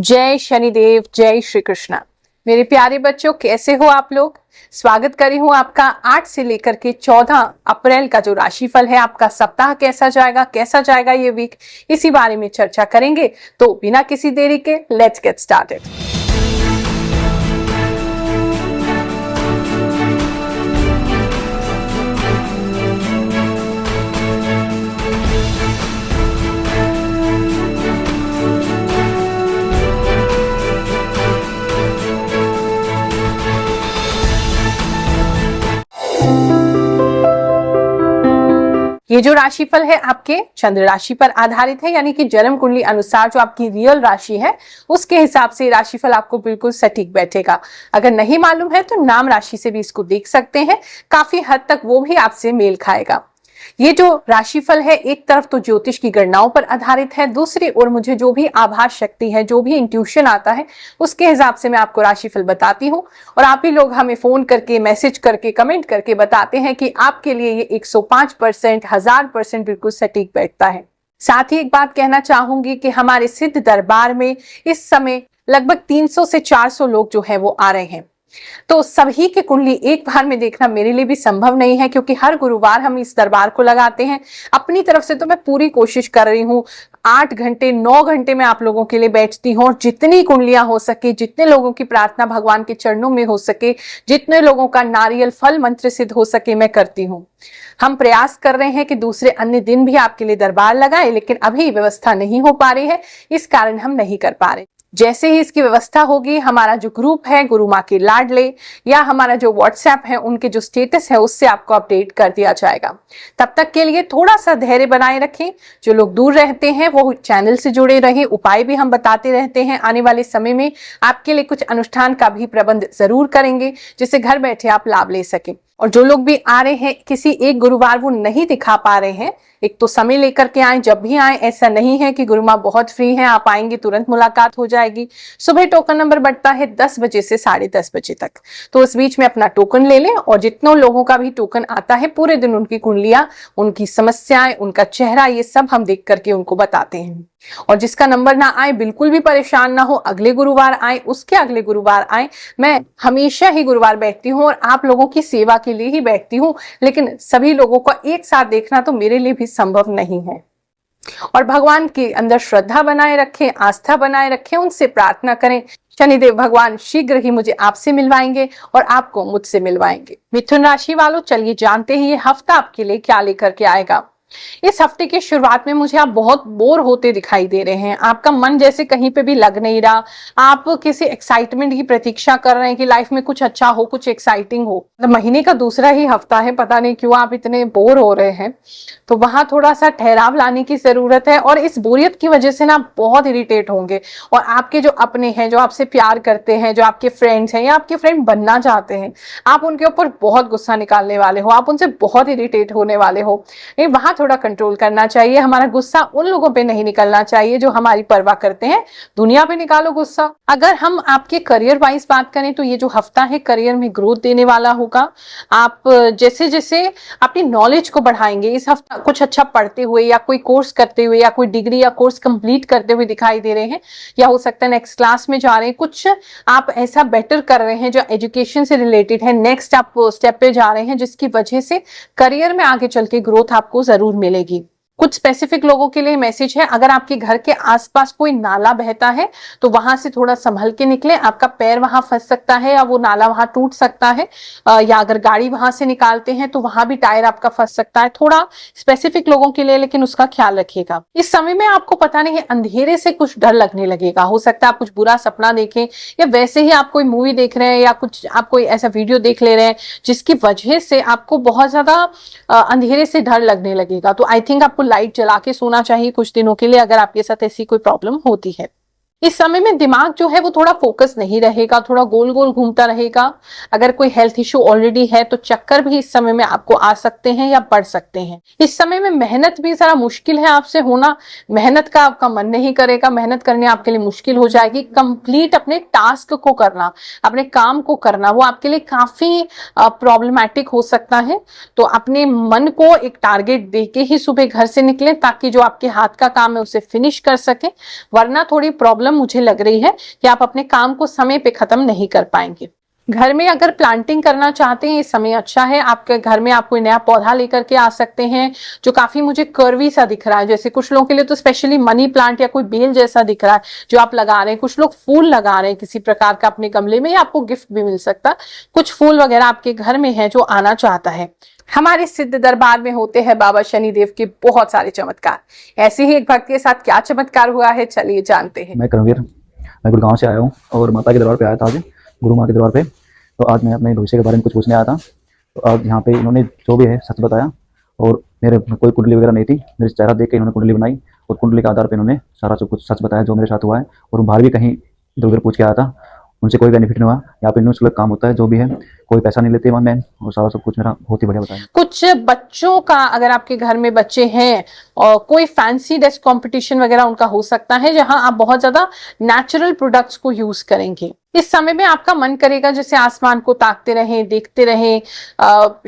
जय शनिदेव, जय श्री कृष्णा। मेरे प्यारे बच्चों, कैसे हो आप लोग। स्वागत करी हूँ आपका 8 से लेकर के 14 अप्रैल का जो राशिफल है, आपका सप्ताह कैसा जाएगा ये वीक, इसी बारे में चर्चा करेंगे। तो बिना किसी देरी के लेट्स गेट स्टार्टेड। ये जो राशिफल है आपके चंद्र राशि पर आधारित है, यानी कि जन्म कुंडली अनुसार जो आपकी रियल राशि है उसके हिसाब से राशिफल आपको बिल्कुल सटीक बैठेगा। अगर नहीं मालूम है तो नाम राशि से भी इसको देख सकते हैं, काफी हद तक वो भी आपसे मेल खाएगा। ये जो राशिफल है एक तरफ तो ज्योतिष की गणनाओं पर आधारित है, दूसरी ओर मुझे जो भी आभास शक्ति है, जो भी इंट्यूशन आता है उसके हिसाब से मैं आपको राशिफल बताती हूँ। और आप ही लोग हमें फोन करके, मैसेज करके, कमेंट करके बताते हैं कि आपके लिए ये 105%, 1000% बिल्कुल सटीक बैठता है। साथ ही एक बात कहना चाहूंगी कि हमारे सिद्ध दरबार में इस समय लगभग 300 से 400 लोग जो है वो आ रहे हैं। तो सभी की कुंडली एक बार में देखना मेरे लिए भी संभव नहीं है, क्योंकि हर गुरुवार हम इस दरबार को लगाते हैं। अपनी तरफ से तो मैं पूरी कोशिश कर रही हूँ, 8 घंटे 9 घंटे में आप लोगों के लिए बैठती हूँ, और जितनी कुंडलियां हो सके, जितने लोगों की प्रार्थना भगवान के चरणों में हो सके, जितने लोगों का नारियल फल मंत्र सिद्ध हो सके, मैं करती हूँ। हम प्रयास कर रहे हैं कि दूसरे अन्य दिन भी आपके लिए दरबार लगाए, लेकिन अभी व्यवस्था नहीं हो पा रही है, इस कारण हम नहीं कर पा रहे। जैसे ही इसकी व्यवस्था होगी, हमारा जो ग्रुप है गुरु माँ के लाडले, या हमारा जो व्हाट्सएप है, उनके जो स्टेटस है उससे आपको अपडेट कर दिया जाएगा। तब तक के लिए थोड़ा सा धैर्य बनाए रखें। जो लोग दूर रहते हैं वो चैनल से जुड़े रहे, उपाय भी हम बताते रहते हैं। आने वाले समय में आपके लिए कुछ अनुष्ठान का भी प्रबंध जरूर करेंगे, जिससे घर बैठे आप लाभ ले सके। और जो लोग भी आ रहे हैं, किसी एक गुरुवार वो नहीं दिखा पा रहे हैं, एक तो समय लेकर के आए, जब भी आए। ऐसा नहीं है कि गुरु माँ बहुत फ्री हैं, आप आएंगे तुरंत मुलाकात हो जाएगी। सुबह टोकन नंबर बढ़ता है 10 बजे से 10:30 बजे तक, तो उस बीच में अपना टोकन ले लें। और जितनों लोगों का भी टोकन आता है, पूरे दिन उनकी कुंडलियां, उनकी समस्याएं, उनका चेहरा, ये सब हम देख करके उनको बताते हैं। और जिसका नंबर ना आए, बिल्कुल भी परेशान ना हो, अगले गुरुवार आए, उसके अगले गुरुवार आए। मैं हमेशा ही गुरुवार बैठती हूँ और आप लोगों की सेवा के लिए ही बैठती हूँ, लेकिन सभी लोगों को एक साथ देखना तो मेरे लिए भी संभव नहीं है। और भगवान के अंदर श्रद्धा बनाए रखें, आस्था बनाए रखें, उनसे प्रार्थना करें। शनिदेव भगवान शीघ्र ही मुझे आपसे मिलवाएंगे और आपको मुझसे मिलवाएंगे। मिथुन राशि वालों, चलिए जानते हैं ये हफ्ता आपके लिए क्या लेकर के आएगा। इस हफ्ते की शुरुआत में मुझे आप बहुत बोर होते दिखाई दे रहे हैं। आपका मन जैसे कहीं पे भी लग नहीं रहा। आप किसी एक्साइटमेंट की प्रतीक्षा कर रहे हैं कि लाइफ में कुछ अच्छा हो, कुछ एक्साइटिंग हो। महीने का दूसरा ही हफ्ता है, पता नहीं क्यों आप इतने बोर हो रहे हैं। तो वहां थोड़ा सा ठहराव लाने की जरूरत है। और इस बोरियत की वजह से ना बहुत इरिटेट होंगे, और आपके जो अपने हैं, जो आपसे प्यार करते हैं, जो आपके फ्रेंड्स हैं या आपके फ्रेंड बनना चाहते हैं, आप उनके ऊपर बहुत गुस्सा निकालने वाले हो, आप उनसे बहुत इरिटेट होने वाले हो। वहां थोड़ा कंट्रोल करना चाहिए। हमारा गुस्सा उन लोगों पे नहीं निकलना चाहिए जो हमारी परवाह करते हैं। दुनिया पे निकालो गुस्सा। अगर हम आपके करियर वाइज बात करें तो ये जो हफ्ता है करियर में ग्रोथ देने वाला होगा। आप जैसे जैसे अपनी नॉलेज को बढ़ाएंगे, इस हफ्ता कुछ अच्छा पढ़ते हुए या कोई कोर्स करते हुए या कोई डिग्री या कोर्स कंप्लीट करते हुए दिखाई दे रहे हैं, या हो सकता है नेक्स्ट क्लास में जा रहे हैं, कुछ आप ऐसा बेटर कर रहे हैं जो एजुकेशन से रिलेटेड है, नेक्स्ट आप स्टेप पे जा रहे हैं, जिसकी वजह से करियर में आगे चल के ग्रोथ आपको जरूर मिलेगी। कुछ स्पेसिफिक लोगों के लिए मैसेज है, अगर आपके घर के आसपास कोई नाला बहता है तो वहां से थोड़ा संभल के निकले। आपका पैर वहां फंस सकता है या वो नाला वहां टूट सकता है, या अगर गाड़ी वहां से निकालते हैं तो वहां भी टायर आपका फंस सकता है। थोड़ा स्पेसिफिक लोगों के लिए, लेकिन उसका ख्याल रखिएगा। इस समय में आपको पता नहीं, अंधेरे से कुछ डर लगने लगेगा। हो सकता है आप कुछ बुरा सपना देखें, या वैसे ही आप कोई मूवी देख रहे हैं या कुछ आप कोई ऐसा वीडियो देख ले रहे हैं जिसकी वजह से आपको बहुत ज्यादा अंधेरे से डर लगने लगेगा। तो आई थिंक आपको लाइट जला के सोना चाहिए कुछ दिनों के लिए, अगर आपके साथ ऐसी कोई प्रॉब्लम होती है। इस समय में दिमाग जो है वो थोड़ा फोकस नहीं रहेगा, थोड़ा गोल गोल घूमता रहेगा। अगर कोई हेल्थ इश्यू ऑलरेडी है तो चक्कर भी इस समय में आपको आ सकते हैं या बढ़ सकते हैं। इस समय में मेहनत भी जरा मुश्किल है आपसे होना। मेहनत का आपका मन नहीं करेगा, मेहनत करने आपके लिए मुश्किल हो जाएगी। कंप्लीट अपने टास्क को करना, अपने काम को करना, वो आपके लिए काफी प्रॉब्लमैटिक हो सकता है। तो अपने मन को एक टारगेट देके ही सुबह घर से निकलें, ताकि जो आपके हाथ का काम है उसे फिनिश कर सके। वरना थोड़ी प्रॉब्लम प्रॉब्लम मुझे लग रही है कि आप अपने काम को समय पे खत्म नहीं कर पाएंगे। घर में अगर प्लांटिंग करना चाहते हैं, इस समय अच्छा है। आपके घर में आप कोई नया पौधा लेकर के आ सकते हैं जो काफी मुझे कर्वी सा दिख रहा है। जैसे कुछ लोगों के लिए तो स्पेशली मनी प्लांट या कोई बेल जैसा दिख रहा है जो आप लगा रहे हैं। कुछ लोग फूल लगा रहे हैं किसी प्रकार का अपने गमले में, या आपको गिफ्ट भी मिल सकता। कुछ फूल वगैरह आपके घर में है जो आना चाहता है। हमारे सिद्ध दरबार में होते हैं बाबा शनिदेव के बहुत सारे चमत्कार। ऐसे ही एक भक्त के साथ क्या चमत्कार हुआ है, चलिए जानते हैं। मैं करमवीर, मैं गुड़गांव से आया हूँ और माता के दरबार पे आया था आज, गुरु माँ के दरबार पे। तो आज मैं अपने भविष्य के बारे में कुछ पूछने आया था। तो आज यहाँ पे इन्होंने जो भी है सच बताया, और मेरे कोई कुंडली वगैरह नहीं थी। मेरे चेहरा देख के इन्होंने कुंडली बनाई और कुंडली के आधार पे इन्होंने सारा सब कुछ सच बताया जो मेरे साथ हुआ है। और बाहर भी कहीं इधर उधर पूछ के आया था, उनसे कोई बेनिफिट नहीं हुआ। यहाँ पे निःशुल्क काम होता है, जो भी है कोई पैसा नहीं लेते वहाँ मैं, और सारा सब कुछ मेरा बहुत ही बढ़िया बताया। कुछ बच्चों का, अगर आपके घर में बच्चे हैं और कोई फैंसी ड्रेस कंपटीशन वगैरह उनका हो सकता है जहां आप बहुत ज्यादा नेचुरल प्रोडक्ट्स को यूज करेंगे। इस समय में आपका मन करेगा जैसे आसमान को ताकते रहें, देखते रहें।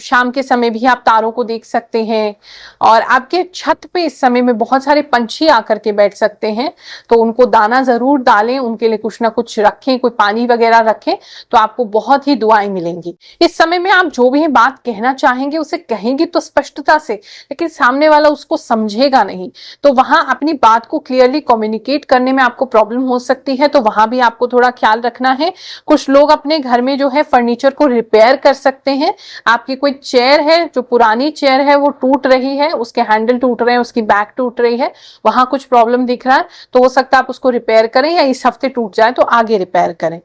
शाम के समय भी आप तारों को देख सकते हैं, और आपके छत पे इस समय में बहुत सारे पंछी आकर के बैठ सकते हैं। तो उनको दाना जरूर डालें, उनके लिए कुछ ना कुछ रखें, कोई पानी वगैरह रखें, तो आपको बहुत ही दुआएं मिलेंगी। इस समय में आप जो भी बात कहना चाहेंगे उसे कहेंगे तो स्पष्टता से, लेकिन सामने वाला उसको समझेगा नहीं। तो वहां अपनी बात को क्लियरली कम्युनिकेट करने में आपको प्रॉब्लम हो सकती है, तो वहां भी आपको थोड़ा ख्याल रखना है। कुछ लोग अपने घर में जो है फर्नीचर को रिपेयर कर सकते हैं। आपकी कोई चेयर है, जो पुरानी चेयर है वो टूट रही है, उसके हैंडल टूट रहे हैं, उसकी बैक टूट रही है, वहां कुछ प्रॉब्लम दिख रहा है, तो हो सकता है आप उसको रिपेयर करें, या इस हफ्ते टूट जाए तो आगे रिपेयर करें।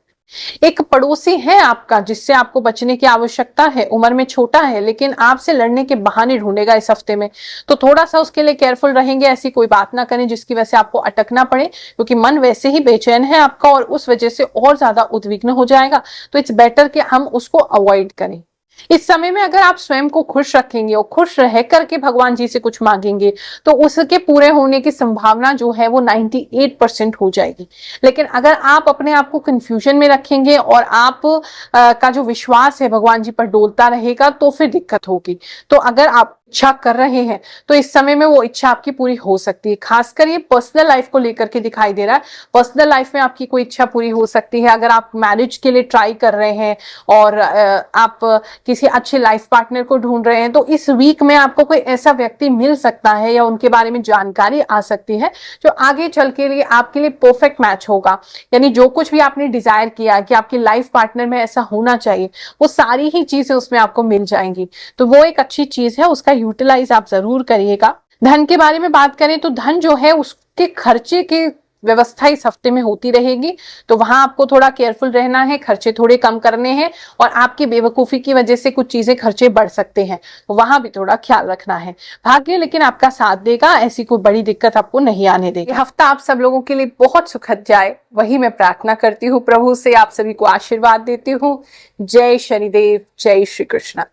एक पड़ोसी है आपका जिससे आपको बचने की आवश्यकता है, उम्र में छोटा है लेकिन आपसे लड़ने के बहाने ढूंढेगा इस हफ्ते में, तो थोड़ा सा उसके लिए केयरफुल रहेंगे। ऐसी कोई बात ना करें जिसकी वजह से आपको अटकना पड़े, क्योंकि मन वैसे ही बेचैन है आपका और उस वजह से और ज्यादा उद्विग्न हो जाएगा। तो इट्स बेटर कि हम उसको अवॉइड करें। इस समय में अगर आप स्वयं को खुश रखेंगे और खुश रह करके भगवान जी से कुछ मांगेंगे, तो उसके पूरे होने की संभावना जो है वो 98% हो जाएगी। लेकिन अगर आप अपने आप को कंफ्यूजन में रखेंगे और आप का जो विश्वास है भगवान जी पर डोलता रहेगा, तो फिर दिक्कत होगी। तो अगर आप इच्छा कर रहे हैं तो इस समय में वो इच्छा आपकी पूरी हो सकती है। खासकर ये पर्सनल लाइफ को लेकर के दिखाई दे रहा है। पर्सनल लाइफ में आपकी कोई इच्छा पूरी हो सकती है। अगर आप मैरिज के लिए ट्राई कर रहे हैं और आप किसी अच्छे लाइफ पार्टनर को ढूंढ रहे हैं, तो इस वीक में आपको कोई ऐसा व्यक्ति मिल सकता है या उनके बारे में जानकारी आ सकती है जो आगे चल के लिए आपके लिए परफेक्ट मैच होगा। यानी जो कुछ भी आपने डिजायर किया कि आपके लाइफ पार्टनर में ऐसा होना चाहिए, वो सारी ही चीजें उसमें आपको मिल जाएंगी। तो वो एक अच्छी चीज है, उसका यूटिलाइज आप जरूर करिएगा। धन के बारे में बात करें तो धन जो है उसके खर्चे की व्यवस्था इस हफ्ते में होती रहेगी, तो वहां आपको थोड़ा केयरफुल रहना है, खर्चे थोड़े कम करने हैं, और आपकी बेवकूफी की वजह से कुछ चीजें खर्चे बढ़ सकते हैं, तो वहां भी थोड़ा ख्याल रखना है। भाग्य लेकिन आपका साथ देगा, ऐसी कोई बड़ी दिक्कत आपको नहीं आने देगी। ये हफ्ता आप सब लोगों के लिए बहुत सुखद जाए, वही मैं प्रार्थना करती हूँ प्रभु से। आप सभी को आशीर्वाद देती हूँ। जय शनिदेव, जय श्री कृष्ण।